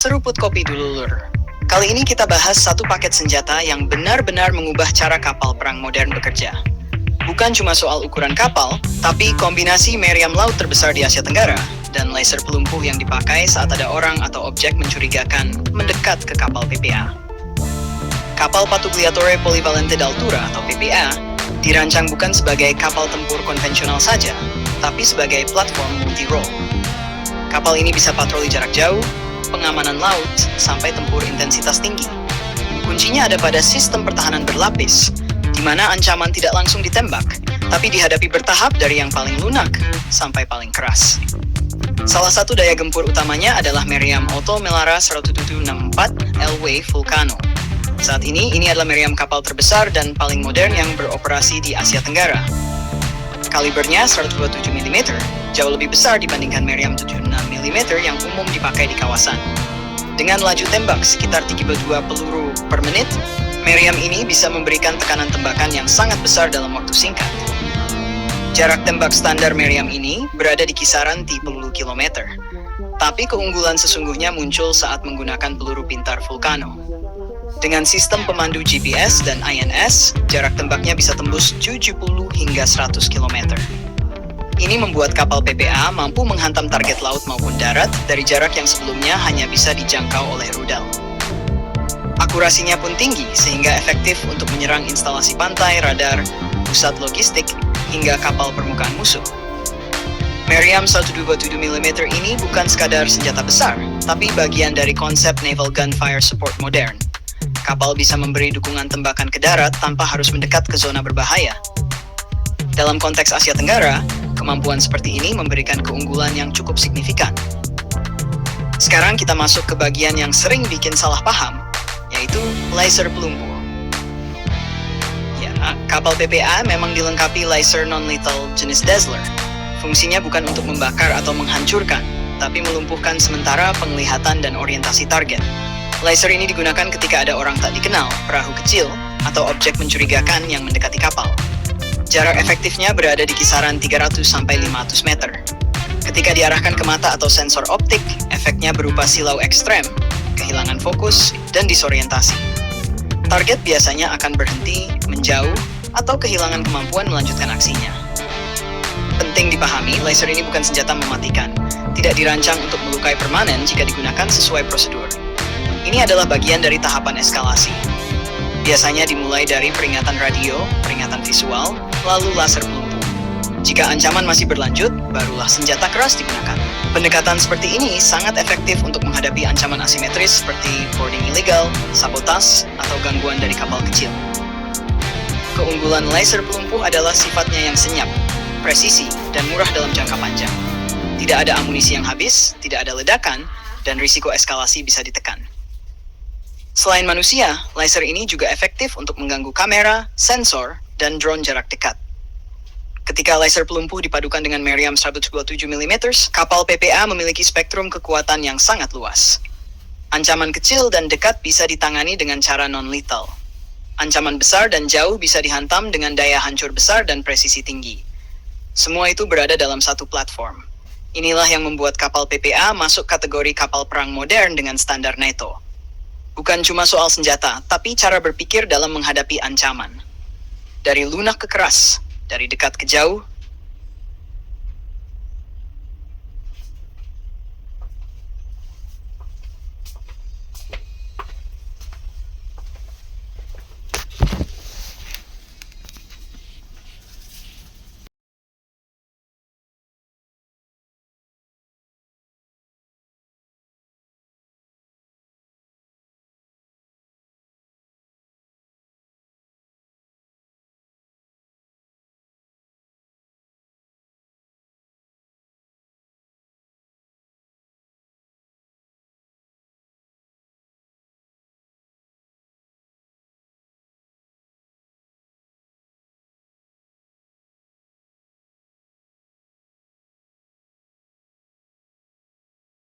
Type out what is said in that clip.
Seruput kopi dulu, Lur. Kali ini kita bahas satu paket senjata yang benar-benar mengubah cara kapal perang modern bekerja. Bukan cuma soal ukuran kapal, tapi kombinasi meriam laut terbesar di Asia Tenggara dan laser pelumpuh yang dipakai saat ada orang atau objek mencurigakan mendekat ke kapal PPA. Kapal Patrugliatore Polivalente d'Altura atau PPA dirancang bukan sebagai kapal tempur konvensional saja, tapi sebagai platform multi-role. Kapal ini bisa patroli jarak jauh, pengamanan laut, sampai tempur intensitas tinggi. Kuncinya ada pada sistem pertahanan berlapis, di mana ancaman tidak langsung ditembak, tapi dihadapi bertahap dari yang paling lunak sampai paling keras. Salah satu daya gempur utamanya adalah meriam Otto Melara 1764 LW Vulcano. Saat ini adalah meriam kapal terbesar dan paling modern yang beroperasi di Asia Tenggara. Kalibernya 127 mm, jauh lebih besar dibandingkan meriam 76 mm yang umum dipakai di kawasan. Dengan laju tembak sekitar 32 peluru per menit, meriam ini bisa memberikan tekanan tembakan yang sangat besar dalam waktu singkat. Jarak tembak standar meriam ini berada di kisaran 30 km. Tapi keunggulan sesungguhnya muncul saat menggunakan peluru pintar Vulcano. Dengan sistem pemandu GPS dan INS, jarak tembaknya bisa tembus 70 hingga 100 km. Ini membuat kapal PPA mampu menghantam target laut maupun darat dari jarak yang sebelumnya hanya bisa dijangkau oleh rudal. Akurasinya pun tinggi sehingga efektif untuk menyerang instalasi pantai, radar, pusat logistik, hingga kapal permukaan musuh. Meriam 127 mm ini bukan sekadar senjata besar, tapi bagian dari konsep Naval Gunfire Support modern. Kapal bisa memberi dukungan tembakan ke darat tanpa harus mendekat ke zona berbahaya. Dalam konteks Asia Tenggara, kemampuan seperti ini memberikan keunggulan yang cukup signifikan. Sekarang kita masuk ke bagian yang sering bikin salah paham, yaitu laser pelumpuh. Ya, kapal PPA memang dilengkapi laser non-lethal jenis Dazzler. Fungsinya bukan untuk membakar atau menghancurkan, tapi melumpuhkan sementara penglihatan dan orientasi target. Laser ini digunakan ketika ada orang tak dikenal, perahu kecil, atau objek mencurigakan yang mendekati kapal. Jarak efektifnya berada di kisaran 300-500 meter. Ketika diarahkan ke mata atau sensor optik, efeknya berupa silau ekstrem, kehilangan fokus, dan disorientasi. Target biasanya akan berhenti, menjauh, atau kehilangan kemampuan melanjutkan aksinya. Penting dipahami, laser ini bukan senjata mematikan, tidak dirancang untuk melukai permanen jika digunakan sesuai prosedur. Ini adalah bagian dari tahapan eskalasi. Biasanya dimulai dari peringatan radio, peringatan visual, lalu laser pelumpuh. Jika ancaman masih berlanjut, barulah senjata keras digunakan. Pendekatan seperti ini sangat efektif untuk menghadapi ancaman asimetris seperti boarding ilegal, sabotas, atau gangguan dari kapal kecil. Keunggulan laser pelumpuh adalah sifatnya yang senyap, presisi, dan murah dalam jangka panjang. Tidak ada amunisi yang habis, tidak ada ledakan, dan risiko eskalasi bisa ditekan. Selain manusia, laser ini juga efektif untuk mengganggu kamera, sensor, dan drone jarak dekat. Ketika laser pelumpuh dipadukan dengan meriam 127 mm, kapal PPA memiliki spektrum kekuatan yang sangat luas. Ancaman kecil dan dekat bisa ditangani dengan cara non-lethal. Ancaman besar dan jauh bisa dihantam dengan daya hancur besar dan presisi tinggi. Semua itu berada dalam satu platform. Inilah yang membuat kapal PPA masuk kategori kapal perang modern dengan standar NATO. Bukan cuma soal senjata, tapi cara berpikir dalam menghadapi ancaman. Dari lunak ke keras, dari dekat ke jauh,